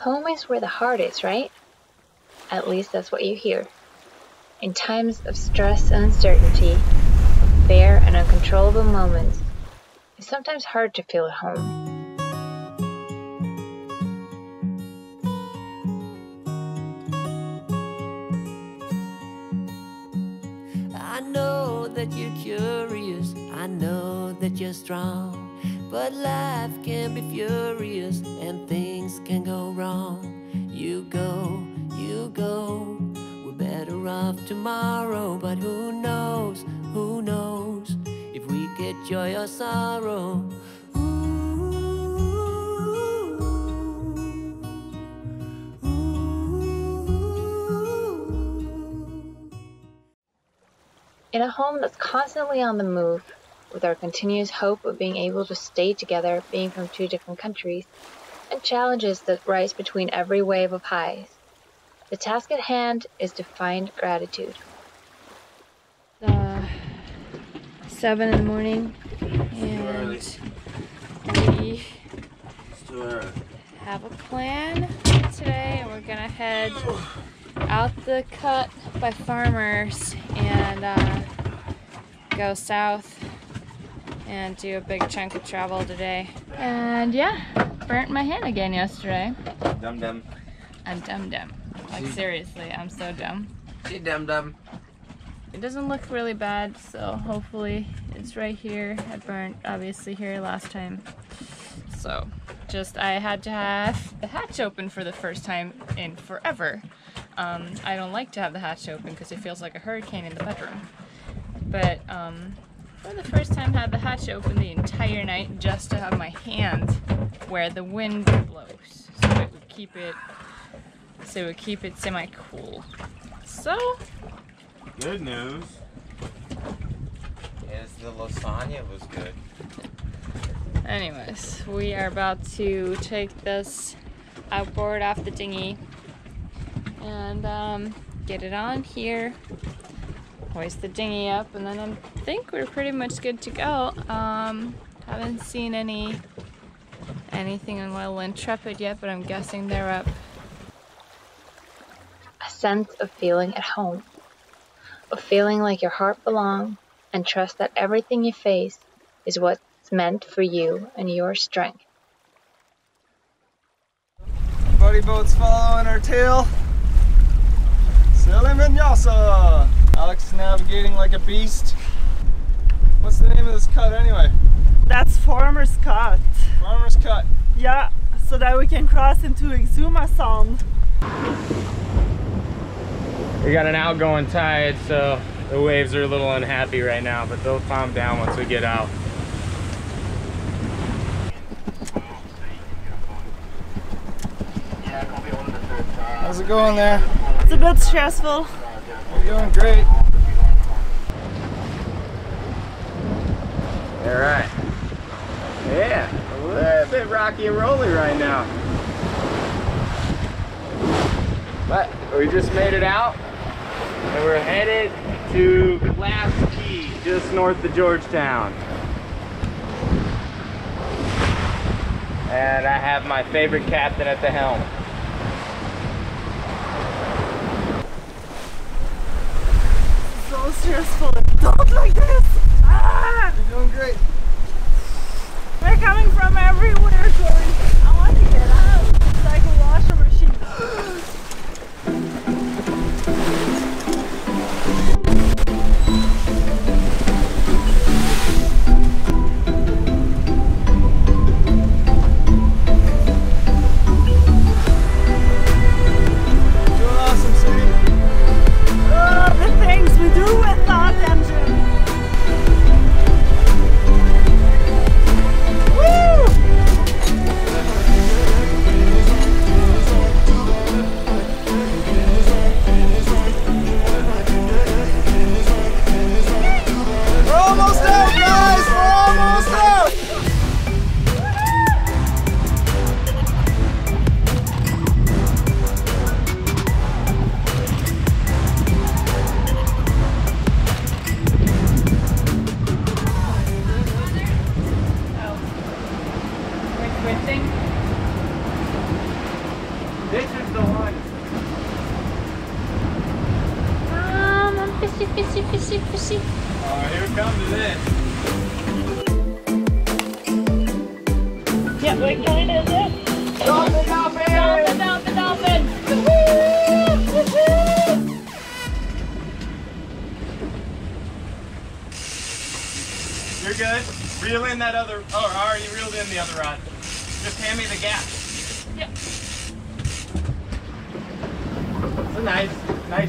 Home is where the heart is, right? At least that's what you hear. In times of stress and uncertainty, of fear and uncontrollable moments, it's sometimes hard to feel at home. I know that you're curious, I know that you're strong, but life can be furious and things can go wrong. You go, we're better off tomorrow, but who knows if we get joy or sorrow. In a home that's constantly on the move, with our continuous hope of being able to stay together, being from two different countries, and challenges that rise between every wave of highs, the task at hand is to find gratitude. 7 in the morning, and we have a plan today, and we're gonna head out the cut by Farmers and go south and do a big chunk of travel today. And yeah, burnt my hand again yesterday. Dum-dum. I'm dumb. Like seriously, I'm so dumb. Hey, dum-dum. It doesn't look really bad, so hopefully it's right here. I burnt obviously here last time. So just, I had to have the hatch open for the first time in forever. I don't like to have the hatch open because it feels like a hurricane in the bedroom. But for the first time, had the hatch open the entire night just to have my hand where the wind blows, so it would keep it semi-cool. So good news. Yes, the lasagna was good. Anyways, we are about to take this outboard off the dinghy and get it on here, hoist the dinghy up, and then I think we're pretty much good to go. Haven't seen anything on Little Intrepid yet, but I'm guessing they're up. A sense of feeling at home, of feeling like your heart belongs, and trust that everything you face is what's meant for you and your strength. Buddy boat's following our tail. Sailing Vinyasa! Alex is navigating like a beast. What's the name of this cut anyway? That's Farmer's Cut. Farmer's Cut. Yeah, so that we can cross into Exuma Sound. We got an outgoing tide, so the waves are a little unhappy right now, but they'll calm down once we get out. How's it going there? It's a bit stressful. You're doing great. All right. Yeah, a little bit rocky and rolly right now. But we just made it out, and we're headed to Black Cay, just north of Georgetown. And I have my favorite captain at the helm. So stressful. Don't like this! Ah! You're doing great. They're coming from everywhere, Corey. I want to get out. It's like a washer machine. Doing awesome, Sadie. Oh, the things we do without engine. here comes this. Yeah, what kind is it? Dolphin, dolphin! Dolphin, dolphin, dolphin! You're good. Reel in that other. Oh, I already reeled in the other rod. Just hand me the gap. Yep. It's a nice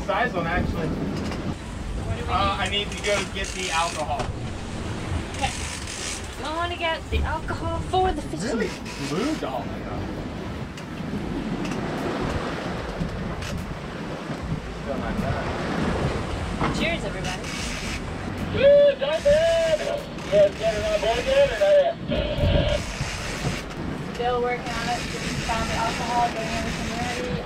size one actually. What do we need? I need to go get the alcohol. Okay. I want to get the alcohol for the fishing. Really blue dolphin. Still not done. Cheers, everybody. Woo, dolphin! Still working on it. Just found the alcohol, getting everything ready.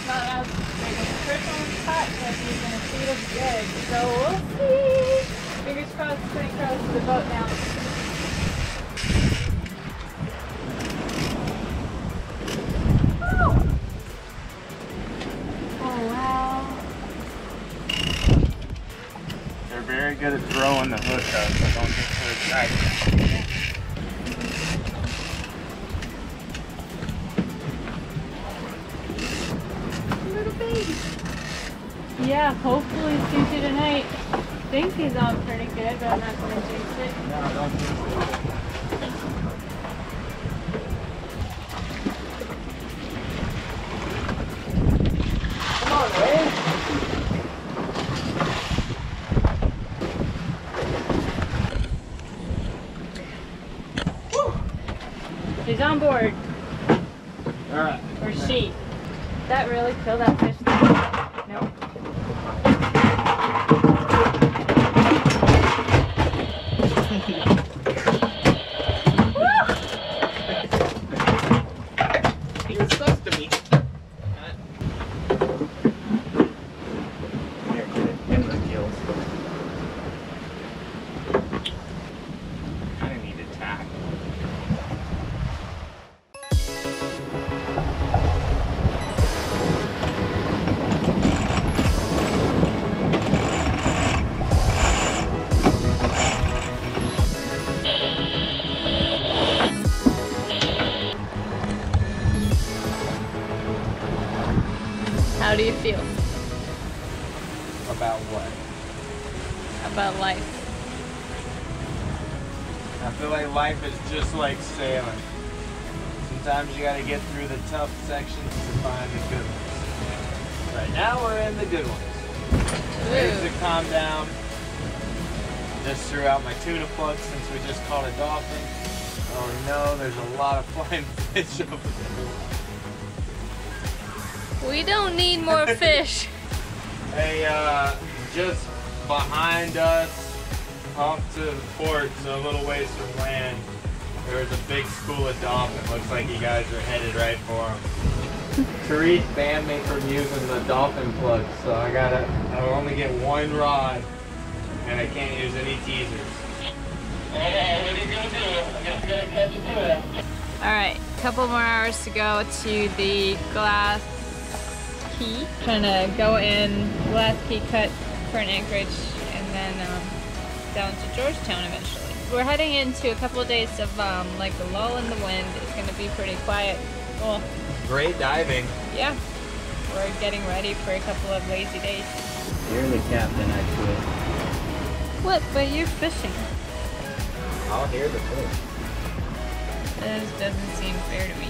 Not as big as the first one was caught, but he's gonna feed us good. So we'll see. Fingers crossed, pretty close to the boat now. Oh wow. They're very good at throwing the hook up, so don't get too excited. Little baby. Yeah, hopefully sushi tonight. I think he's on pretty good, but I'm not gonna jinx it. No, don't jinx it. Come on, Wayne. He's on board. Alright. Or she. That really kill that fish? Nope. He was close to me. Here, get the gills. Kinda need to tack. How do you feel About what? about life? I feel like life is just like sailing. Sometimes you gotta get through the tough sections to find the good ones. Right now we're in the good ones. Ready to calm down. Just threw out my tuna plug since we just caught a dolphin. Oh no, there's a lot of flying fish over there. We don't need more fish. Hey, just behind us, off to the port, so a little ways from land, there was a big school of dolphin. Looks like you guys are headed right for them. Therese banned me from using the dolphin plug, so I'll only get one rod, and I can't use any teasers. What are you gonna do? I guess you gotta catch a tuna. Alright, a couple more hours to go to the Glass Cay. Trying to go in Glass Cay cut for an anchorage and then down to Georgetown eventually. We're heading into a couple of days of like a lull in the wind. It's going to be pretty quiet. Well, Great diving. yeah, we're getting ready for a couple of lazy days. You're the captain, actually. What? But you're fishing. I'll hear the fish. This doesn't seem fair to me.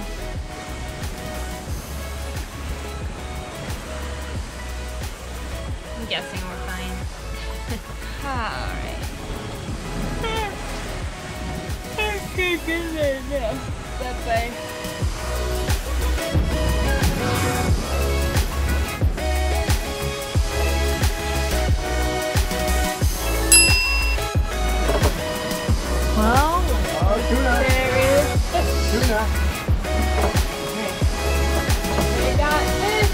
I'm guessing we're fine. Alright. That way. Well, Tuna. there is Tuna. we got fish.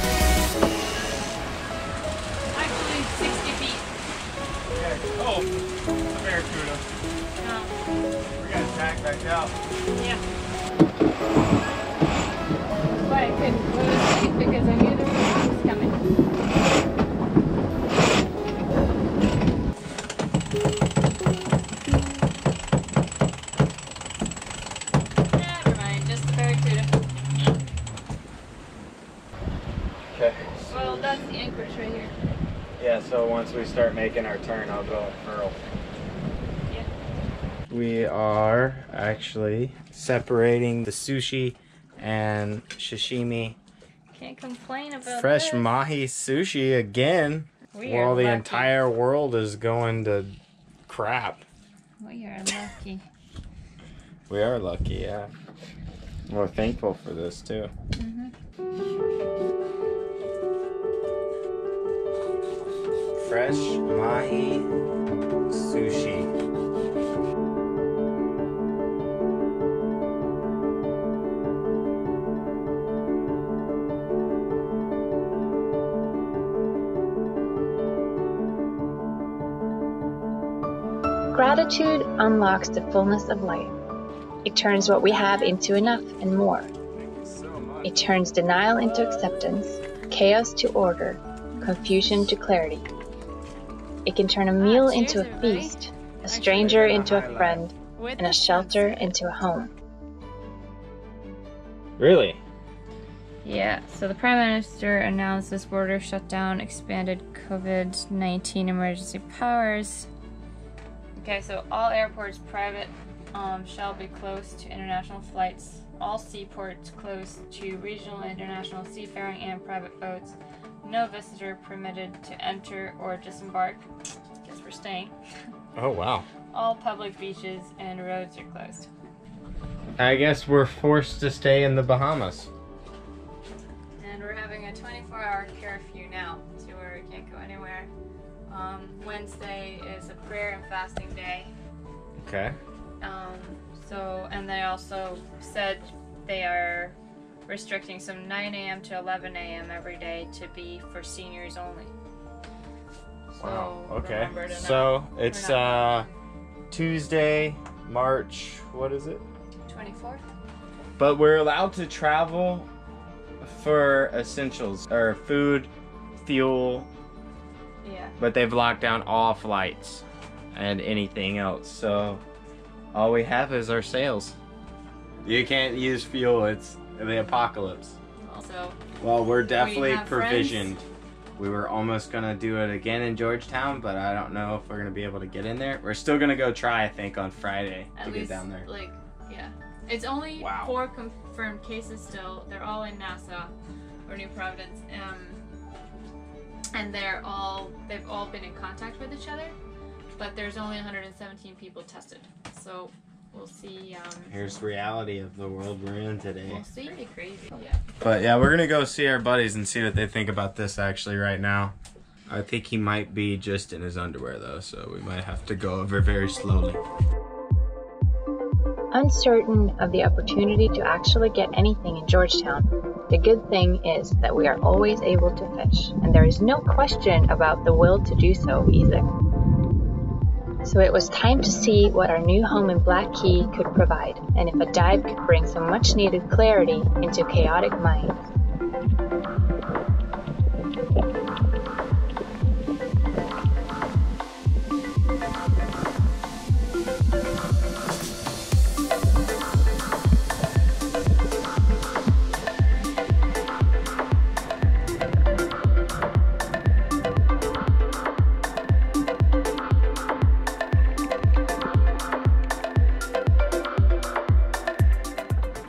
Actually 60 feet. Oh, a barracuda. No. We gotta tack back out. Yeah. But I couldn't lose sleep because I knew the rain was coming. so once we start making our turn, I'll go and furl. Yeah. We are actually separating the sushi and sashimi. Can't complain about Fresh this. mahi sushi again. We are While the lucky. entire world is going to crap. We are lucky. We are lucky, yeah. We're thankful for this too. Fresh mahi sushi. Gratitude unlocks the fullness of life. It turns what we have into enough and more. It turns denial into acceptance, chaos to order, confusion to clarity. It can turn a meal into a feast, a stranger into a friend, and a shelter into a home. Really? Yeah, so the Prime Minister announced this border shutdown expanded COVID-19 emergency powers. Okay, so all airports private shall be closed to international flights. All seaports closed to regional and international seafaring and private boats. No visitor permitted to enter or disembark. Guess we're staying. Oh, wow. All public beaches and roads are closed. I guess we're forced to stay in the Bahamas. And we're having a 24-hour curfew now, to where we can't go anywhere. Wednesday is a prayer and fasting day. Okay. And they also said they are restricting some 9 a.m. to 11 a.m. every day to be for seniors only. Wow. So Okay. remember to So not- it's we're not- Tuesday, March, what is it? 24th? But we're allowed to travel for essentials or food, fuel, Yeah. but they've locked down all flights and anything else. So all we have is our sails. You can't use fuel, it's the apocalypse. Also, Well, we're definitely have provisioned. We were almost gonna do it again in Georgetown, but I don't know if we're gonna be able to get in there. We're still gonna go try, I think, on Friday at to least, get down there. like, yeah. It's only Wow. 4 confirmed cases still. They're all in Nassau or New Providence. And they've all been in contact with each other, but there's only 117 people tested. So we'll see. Here's reality of the world we're in today. We'll see. It'll be crazy. Yeah. But yeah, we're gonna go see our buddies and see what they think about this actually right now. I think he might be just in his underwear though, so we might have to go over very slowly. Uncertain of the opportunity to actually get anything in Georgetown, the good thing is that we are always able to fish, and there is no question about the will to do so either. So it was time to see what our new home in Black Cay could provide, and if a dive could bring some much needed clarity into chaotic minds.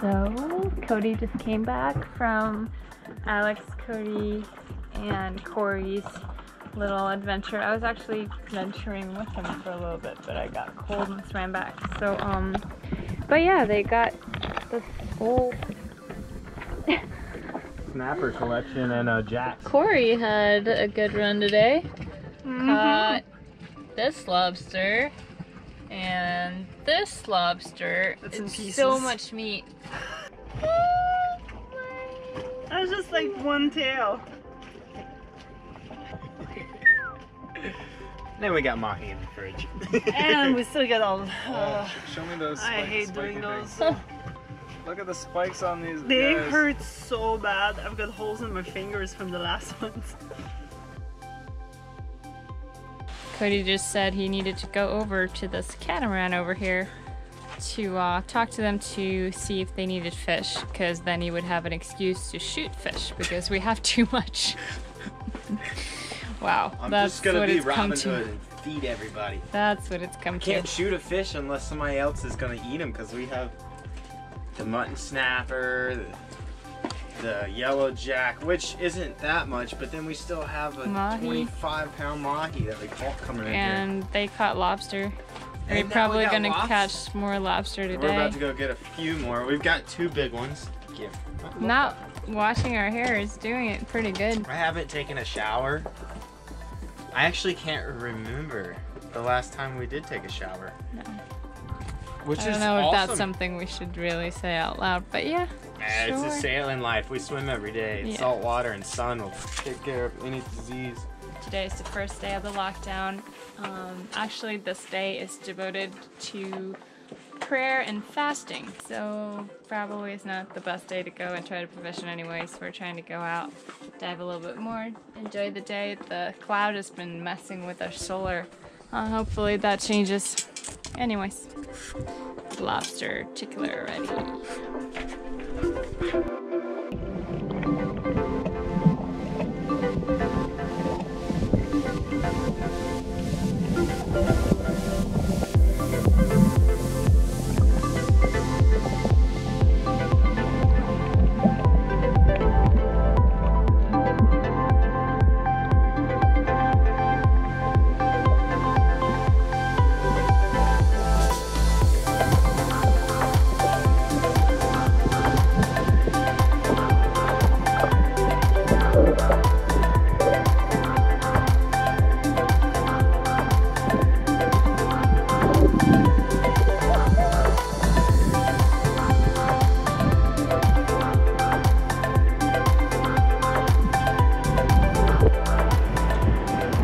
So Cody just came back from Alex, Cody, and Corey's little adventure. I was actually venturing with him for a little bit, but I got cold and swam back. So but yeah, they got this whole Snapper collection and a jack. Corey had a good run today. Caught this lobster and this lobster. It's in pieces. So much meat. That was just like one tail. Then we got mahi in the fridge. And we still get all. Show me those. I hate spiky doing things. those. Look at the spikes on these. They guys. hurt so bad. I've got holes in my fingers from the last ones. Cody just said he needed to go over to this catamaran over here to talk to them to see if they needed fish, because then he would have an excuse to shoot fish because we have too much. Wow, I'm that's just gonna what be it's come Robin to. Hood and feed everybody. That's what it's come to. Can't shoot a fish unless somebody else is gonna eat them, because we have the mutton snapper, the yellow jack, which isn't that much, but then we still have a Mahi. 25-pound mahi that we caught coming in here. And they caught lobster. We're And now probably we got gonna lobster. catch more lobster today. We're about to go get a few more. We've got 2 big ones. Not washing our hair is doing it pretty good. I haven't taken a shower. I actually can't remember the last time we did take a shower. No. Which I don't is know if awesome. that's something we should really say out loud, but yeah. It's sure. a sailing life. We swim every day. Yeah. Salt water and sun will take care of any disease. Today is the first day of the lockdown. Actually, this day is devoted to prayer and fasting, so probably it's not the best day to go and try to provision anyways. We're trying to go out, dive a little bit more, enjoy the day. The cloud has been messing with our solar. Hopefully that changes. Anyways, lobster tickler ready.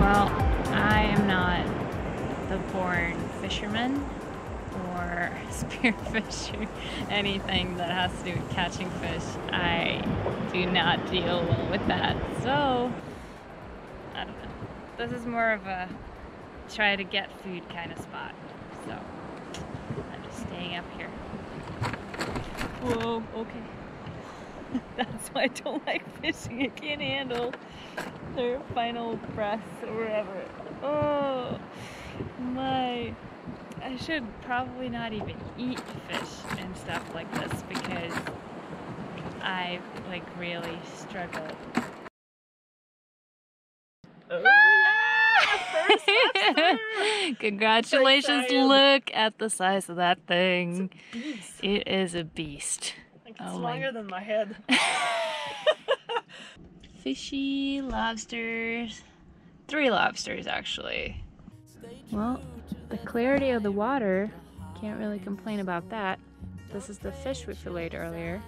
Well, I am not the born fisherman or spearfish or anything that has to do with catching fish. I do not deal well with that. So, I don't know. This is more of a try to get food kind of spot. So, I'm just staying up here. Whoa, okay. That's why I don't like fishing. I can't handle their final breaths or whatever. Oh my. I should probably not even eat fish and stuff like this because I like really struggle. Oh yeah! First lobster! Congratulations, So excited. look at the size of that thing. Beast. It is a beast. Like it's Oh my- longer than my head. Fishy lobsters. 3 lobsters actually. Well, the clarity of the water, can't really complain about that. This is the fish we filleted earlier.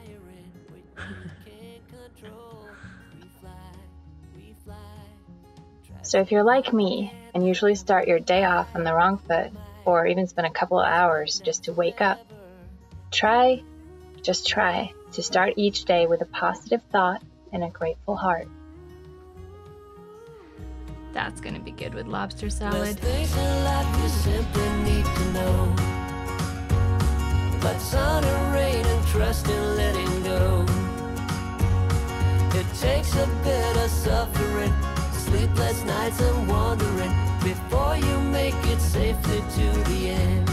So if you're like me and usually start your day off on the wrong foot, or even spend a couple of hours just to wake up, just try to start each day with a positive thought and a grateful heart. That's gonna be good with lobster There's salad. things in life you simply need to know. But sun and rain and trust in letting go. It takes a bit of suffering, sleepless nights and wandering before you make it safely to the end.